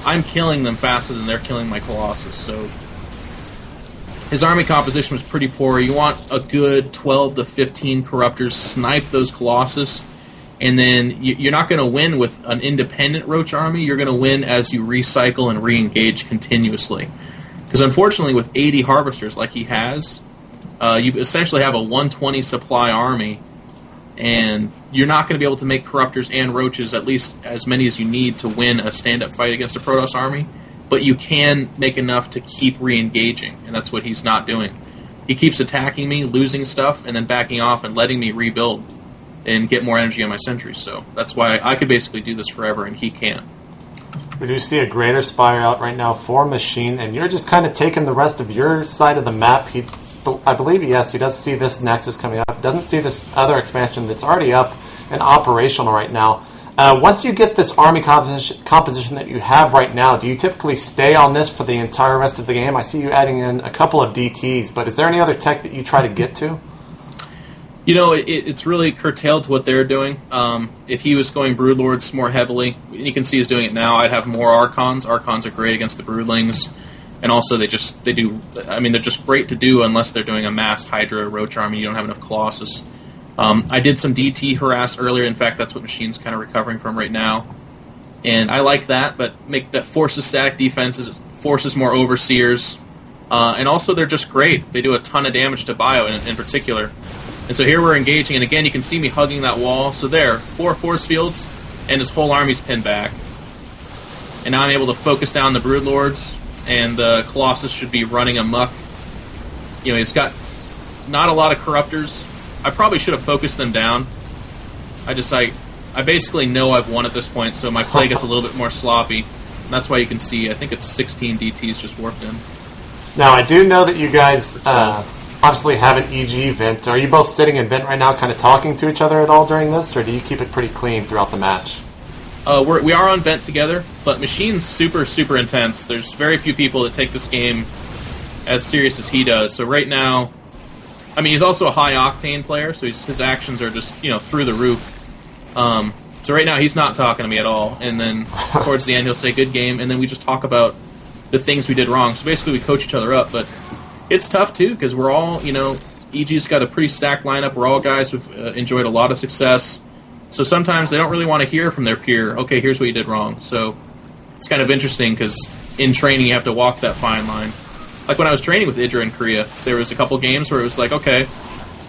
I'm killing them faster than they're killing my Colossus. So his army composition was pretty poor. You want a good 12 to 15 Corruptors, snipe those Colossus, and then you're not going to win with an independent Roach army. You're going to win as you recycle and re-engage continuously. Because unfortunately, with 80 Harvesters like he has, you essentially have a 120 supply army, and you're not going to be able to make Corruptors and Roaches, at least as many as you need to win a stand-up fight against a Protoss army. But you can make enough to keep re-engaging, and that's what he's not doing. He keeps attacking me, losing stuff, and then backing off and letting me rebuild and get more energy on my sentries. So that's why I could basically do this forever, and he can't. We do see a Greater Spire out right now for Machine, and you're just kind of taking the rest of your side of the map. I believe, yes, he does see this Nexus coming up. He doesn't see this other expansion that's already up and operational right now. Once you get this army composition that you have right now, do you typically stay on this for the entire rest of the game? I see you adding in a couple of DTs, but is there any other tech that you try to get to? You know, it's really curtailed to what they're doing. If he was going Broodlords more heavily, you can see he's doing it now, I'd have more Archons. Archons are great against the Broodlings, and also they're just great to do unless they're doing a mass Hydra Roach army. You don't have enough Colossus. I did some DT harass earlier. In fact, that's what Machine's kind of recovering from right now. And I like that, but that forces static defenses, it forces more Overseers. And also they're just great. They do a ton of damage to Bio in particular. And so here we're engaging, and again, you can see me hugging that wall. So there, 4 force fields, and his whole army's pinned back. And now I'm able to focus down the Broodlords, and the Colossus should be running amok. You know, he's got not a lot of Corruptors. I probably should have focused them down. I basically know I've won at this point, so my play gets a little bit more sloppy. And that's why you can see, I think it's 16 DTs just warped in. Now, I do know that you guys obviously have an EG vent. Are you both sitting in vent right now, kind of talking to each other at all during this, or do you keep it pretty clean throughout the match? We are on vent together, but Machine's super, super intense. There's very few people that take this game as serious as he does. So right now, I mean, he's also a high-octane player, so his actions are just, through the roof. So right now, he's not talking to me at all. And then towards the end, he'll say, good game, and then we just talk about the things we did wrong. So basically, we coach each other up, but it's tough, too, because we're all, EG's got a pretty stacked lineup. We're all guys who've enjoyed a lot of success. So sometimes they don't really want to hear from their peer, okay, here's what you did wrong. So it's kind of interesting, because in training, you have to walk that fine line. Like when I was training with EG.IdrA in Korea, there was a couple games where it was like, okay,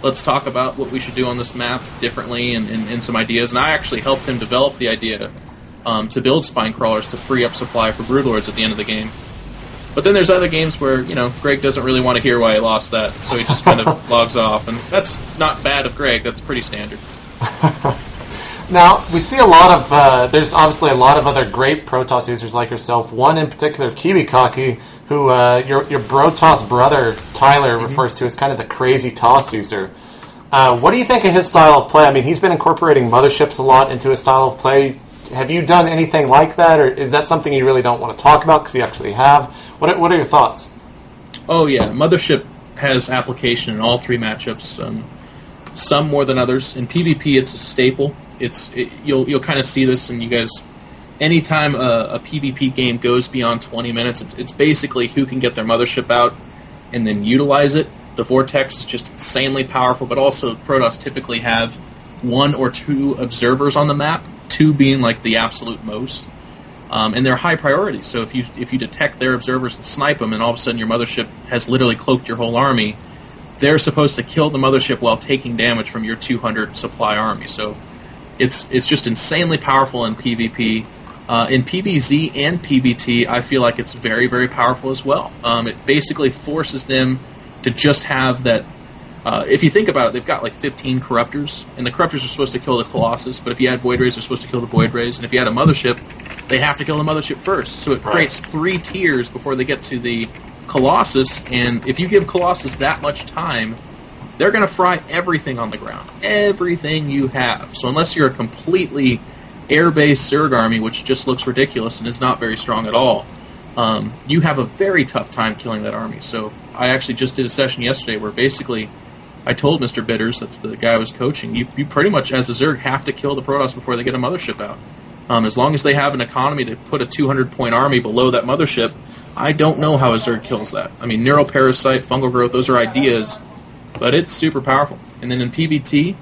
let's talk about what we should do on this map differently and some ideas. And I actually helped him develop the idea to build spine crawlers to free up supply for Broodlords at the end of the game. But then there's other games where, Greg doesn't really want to hear why I lost that, so he just kind of logs off. And that's not bad of Greg, that's pretty standard. Now, we see a lot of, there's obviously a lot of other great Protoss users like yourself. One in particular, Kiwikaki, who your Brotoss brother, Tyler, refers to as kind of the crazy toss user. What do you think of his style of play? I mean, he's been incorporating motherships a lot into his style of play. Have you done anything like that, or is that something you really don't want to talk about because you actually have? What are your thoughts? Oh, yeah. Mothership has application in all 3 matchups, some more than others. In PvP, it's a staple. You'll kind of see this, and you guys... Anytime a PvP game goes beyond 20 minutes, it's basically who can get their mothership out and then utilize it. The Vortex is just insanely powerful, but also Protoss typically have 1 or 2 observers on the map, 2 being like the absolute most. And they're high priority, so if you detect their observers and snipe them, and all of a sudden your mothership has literally cloaked your whole army, they're supposed to kill the mothership while taking damage from your 200 supply army. So it's just insanely powerful in PvP. In PvZ and PvT, I feel like it's very, very powerful as well. It basically forces them to just have that... if you think about it, they've got like 15 Corruptors, and the Corruptors are supposed to kill the Colossus, but if you add Void Rays, they're supposed to kill the Void Rays, and if you add a Mothership, they have to kill the Mothership first. So it creates 3 tiers before they get to the Colossus, and if you give Colossus that much time, they're going to fry everything on the ground. Everything you have. So unless you're a completely... air-based Zerg army, which just looks ridiculous and is not very strong at all, you have a very tough time killing that army. So I actually just did a session yesterday where basically I told Mr. Bitters, that's the guy I was coaching, you pretty much, as a Zerg, have to kill the Protoss before they get a mothership out. As long as they have an economy to put a 200-point army below that mothership, I don't know how a Zerg kills that. I mean, neuroparasite, fungal growth, those are ideas, but it's super powerful. And then in PvT,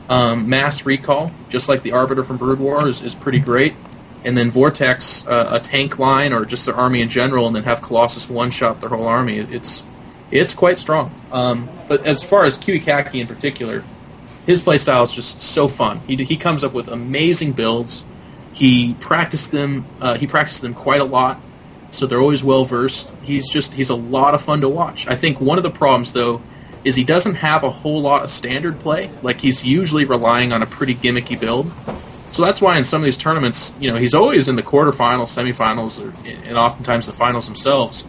mass recall, just like the Arbiter from Brood War, is pretty great. And then Vortex, a tank line, or just their army in general, and then have Colossus one-shot their whole army. It's quite strong. But as far as QE Kaki in particular, his playstyle is just so fun. He comes up with amazing builds. He practiced them quite a lot, so they're always well versed. He's a lot of fun to watch. I think one of the problems though is he doesn't have a whole lot of standard play. Like, he's usually relying on a pretty gimmicky build. So that's why in some of these tournaments, he's always in the quarterfinals, semifinals, and oftentimes the finals themselves.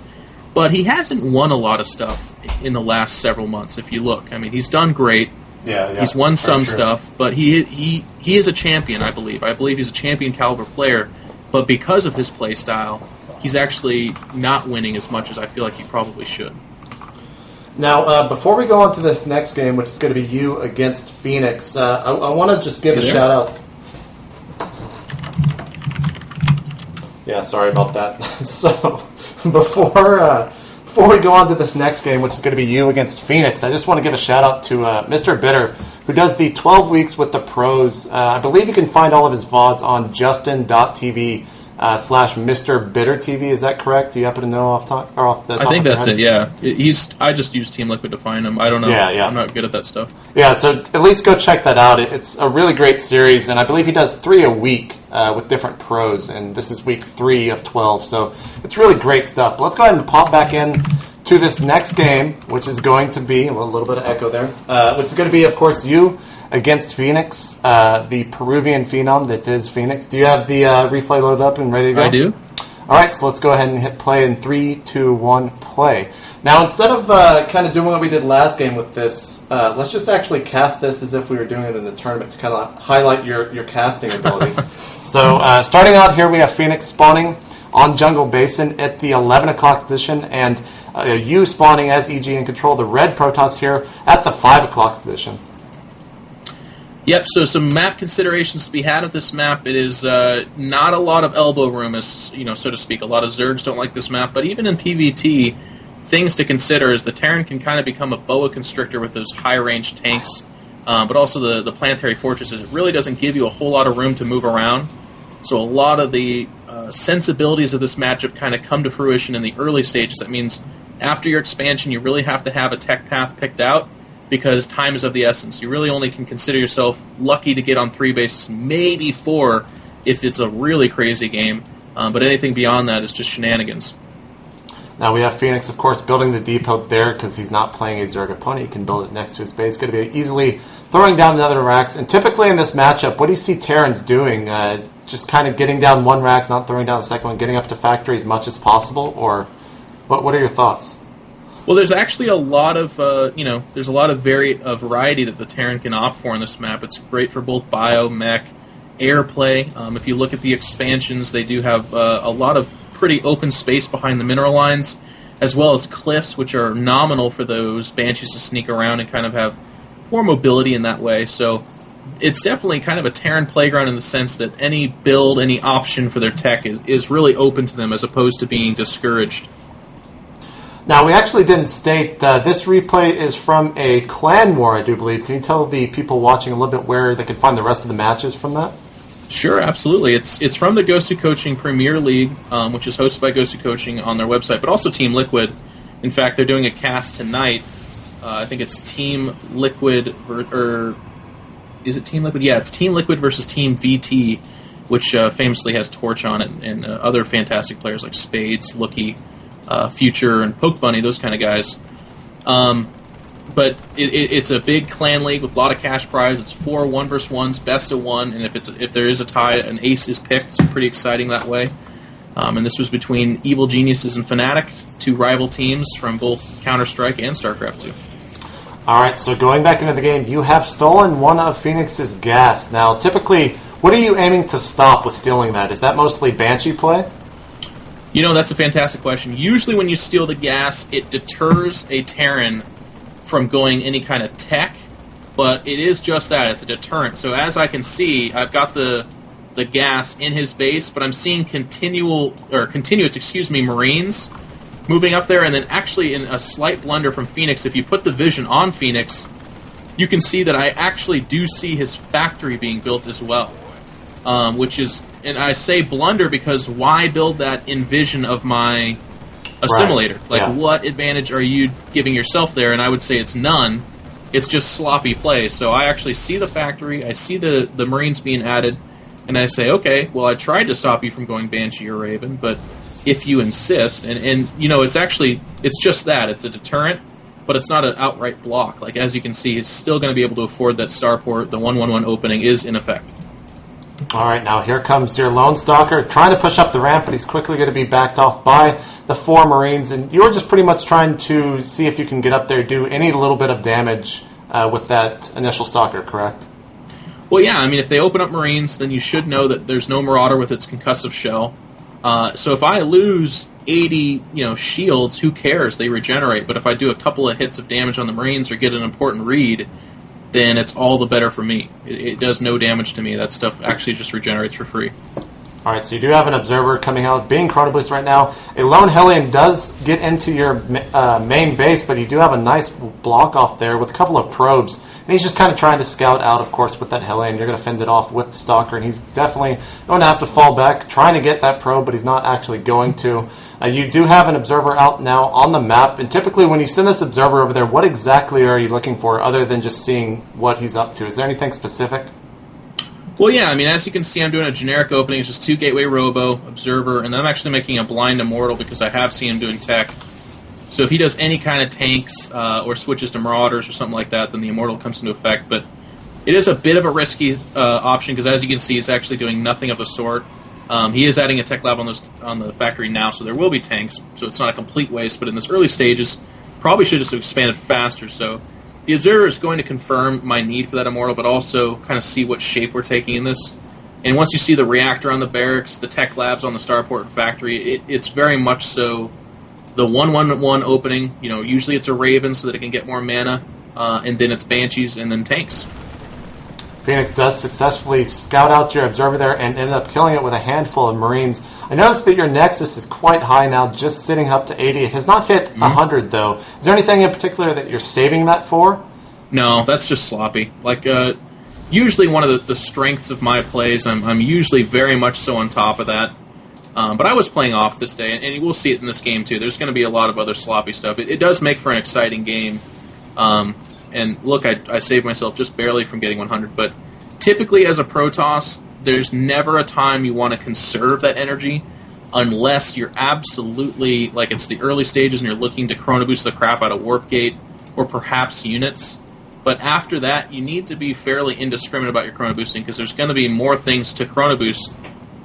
But he hasn't won a lot of stuff in the last several months, if you look. I mean, he's done great. Yeah. He's won some stuff, but he is a champion, I believe. I believe he's a champion caliber player, but because of his play style, he's actually not winning as much as I feel like he probably should. Now, before we go on to this next game, which is going to be you against Phoenix, I want to just give a shout out. Yeah, sorry about that. So, before we go on to this next game, which is going to be you against Phoenix, I just want to give a shout out to Mr. Bitter, who does the 12 weeks with the pros. I believe you can find all of his VODs on justin.tv /Mr. Bitter TV. Is that correct? Do you happen to know off the top I think of your that's head? it, yeah. I just use Team Liquid to find him. I don't know. Yeah. I'm not good at that stuff. Yeah, so at least go check that out. It's a really great series, and I believe he does 3 a week with different pros, and this is week 3 of 12, so it's really great stuff. But let's go ahead and pop back in to this next game, which is going to be, a little bit of echo there, which is going to be, of course, you against Phoenix, the Peruvian phenom that is Phoenix. Do you have the replay loaded up and ready to go? I do. All right, so let's go ahead and hit play in 3, 2, 1, play. Now, instead of kind of doing what we did last game with this, let's just actually cast this as if we were doing it in the tournament to kind of highlight your casting abilities. So, starting out here, we have Phoenix spawning on Jungle Basin at the 11 o'clock position, and you spawning as EG.IdrA, the red Protoss here, at the 5 o'clock position. Yep, so some map considerations to be had of this map. It is not a lot of elbow room, as so to speak. A lot of Zergs don't like this map, but even in PvT, things to consider is the Terran can kind of become a boa constrictor with those high-range tanks, but also the planetary fortresses. It really doesn't give you a whole lot of room to move around. So a lot of the sensibilities of this matchup kind of come to fruition in the early stages. That means after your expansion, you really have to have a tech path picked out, because time is of the essence. You really only can consider yourself lucky to get on 3 bases, maybe 4 if it's a really crazy game, but anything beyond that is just shenanigans. Now we have Phoenix, of course, building the depot there because he's not playing a Zerg opponent. He can build it next to his base. It's going to be easily throwing down another racks. And typically in this matchup, what do you see Terrans doing? Just kind of getting down one racks, not throwing down the second one, getting up to factory as much as possible? Or what are your thoughts? Well, there's actually a lot of, there's a lot of variety that the Terran can opt for in this map. It's great for both bio, mech, airplay. If you look at the expansions, they do have a lot of pretty open space behind the mineral lines, as well as cliffs, which are nominal for those Banshees to sneak around and kind of have more mobility in that way. So it's definitely kind of a Terran playground in the sense that any build, any option for their tech is really open to them as opposed to being discouraged. Now, we actually didn't state, this replay is from a clan war, I do believe. Can you tell the people watching a little bit where they can find the rest of the matches from that? Sure, absolutely. It's from the Gosu Coaching Premier League, which is hosted by Gosu Coaching on their website, but also Team Liquid. In fact, they're doing a cast tonight. I think it's Team Liquid, or is it Team Liquid? Yeah, it's Team Liquid versus Team VT, which famously has Torch on it, and other fantastic players like Spades, Lookie, Future, and Poke Bunny, those kind of guys. But it's a big clan league with a lot of cash prize. It's 4 1-versus-1s, best of 1, and if there is a tie, an ace is picked. It's pretty exciting that way. And this was between Evil Geniuses and Fnatic, 2 rival teams from both Counter-Strike and StarCraft 2. All right, so going back into the game, you have stolen one of Phoenix's gas. Now, typically, what are you aiming to stop with stealing that? Is that mostly Banshee play? That's a fantastic question. Usually when you steal the gas, it deters a Terran from going any kind of tech, but it is just that. It's a deterrent. So as I can see, I've got the the gas in his base, but I'm seeing continuous Marines moving up there, and then actually in a slight blunder from Phoenix, if you put the vision on Phoenix, you can see that I actually do see his factory being built as well, which is, and I say blunder because why build that in vision of my assimilator? Right. Like, what advantage are you giving yourself there? And I would say it's none. It's just sloppy play. So I actually see the factory, I see the Marines being added, and I say, okay, well, I tried to stop you from going Banshee or Raven, but if you insist, and you know, it's just that. It's a deterrent, but it's not an outright block. Like, as you can see, it's still going to be able to afford that starport. The 1/1/1 opening is in effect. All right, now here comes your Lone Stalker, trying to push up the ramp, but he's quickly going to be backed off by the 4 Marines, and you're just pretty much trying to see if you can get up there, do any little bit of damage with that initial Stalker, correct? Well, yeah, I mean, if they open up Marines, then you should know that there's no Marauder with its concussive shell. So if I lose 80, shields, who cares? They regenerate. But if I do a couple of hits of damage on the Marines or get an important read, then it's all the better for me. It does no damage to me. That stuff actually just regenerates for free. All right, so you do have an Observer coming out, being Chrono Boost right now. A Lone Hellion does get into your main base, but you do have a nice block off there with a couple of probes. And he's just kind of trying to scout out, of course, with that Hellion. You're going to fend it off with the Stalker, and he's definitely going to have to fall back, trying to get that probe, but he's not actually going to. You do have an Observer out now on the map, and typically when you send this Observer over there, what exactly are you looking for other than just seeing what he's up to? Is there anything specific? Well, yeah, I mean, as you can see, I'm doing a generic opening. It's just 2 Gateway Robo, Observer, and then I'm actually making a Blind Immortal because I have seen him doing tech. So if he does any kind of tanks or switches to Marauders or something like that, then the Immortal comes into effect. But it is a bit of a risky option because, as you can see, he's actually doing nothing of the sort. He is adding a tech lab on the factory now, so there will be tanks, so it's not a complete waste. But in this early stages, probably should have just expanded faster. So the Observer is going to confirm my need for that Immortal, but also kind of see what shape we're taking in this. And once you see the reactor on the barracks, the tech labs on the starport and factory, it's very much so the 1/1/1 opening. Usually it's a Raven so that it can get more mana, and then it's Banshees and then tanks. Phoenix does successfully scout out your Observer there and ended up killing it with a handful of Marines. I noticed that your Nexus is quite high now, just sitting up to 80. It has not hit 100, though. Is there anything in particular that you're saving that for? No, that's just sloppy. Like, usually one of the strengths of my plays, I'm usually very much so on top of that. But I was playing off this day, and we'll see it in this game, too. There's going to be a lot of other sloppy stuff. It does make for an exciting game. And look, I saved myself just barely from getting 100, but typically as a Protoss, there's never a time you want to conserve that energy unless you're absolutely, like, it's the early stages and you're looking to Chrono Boost the crap out of Warp Gate or perhaps units. But after that, you need to be fairly indiscriminate about your Chrono Boosting because there's going to be more things to Chrono Boost,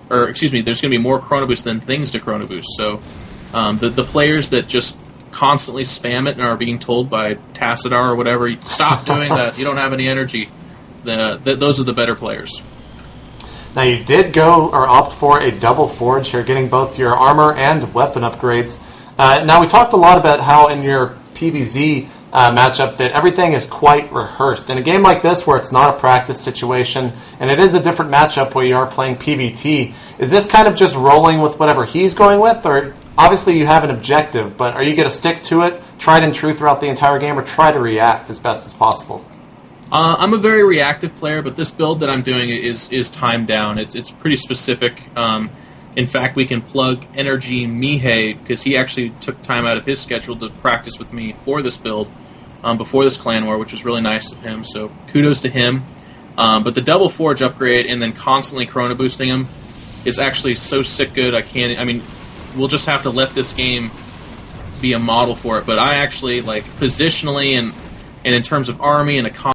or excuse me, there's going to be more Chrono Boost than things to Chrono Boost. So the players that just constantly spam it and are being told by Tassadar or whatever, stop doing that, you don't have any energy, those are the better players. Now you did go or opt for a double forge here, getting both your armor and weapon upgrades. Now we talked a lot about how in your PvZ matchup that everything is quite rehearsed. In a game like this where it's not a practice situation and it is a different matchup where you are playing PvT, is this kind of just rolling with whatever he's going with, or obviously you have an objective, but are you going to stick to it, tried and true throughout the entire game, or try to react as best as possible? I'm a very reactive player, but this build that I'm doing is timed down. It's pretty specific. In fact, we can plug Energy Mihei, because he actually took time out of his schedule to practice with me for this build before this clan war, which was really nice of him. So kudos to him. But the double forge upgrade and then constantly chrono boosting him is actually so sick good. We'll just have to let this game be a model for it. But I actually, like, positionally and in terms of army and economy,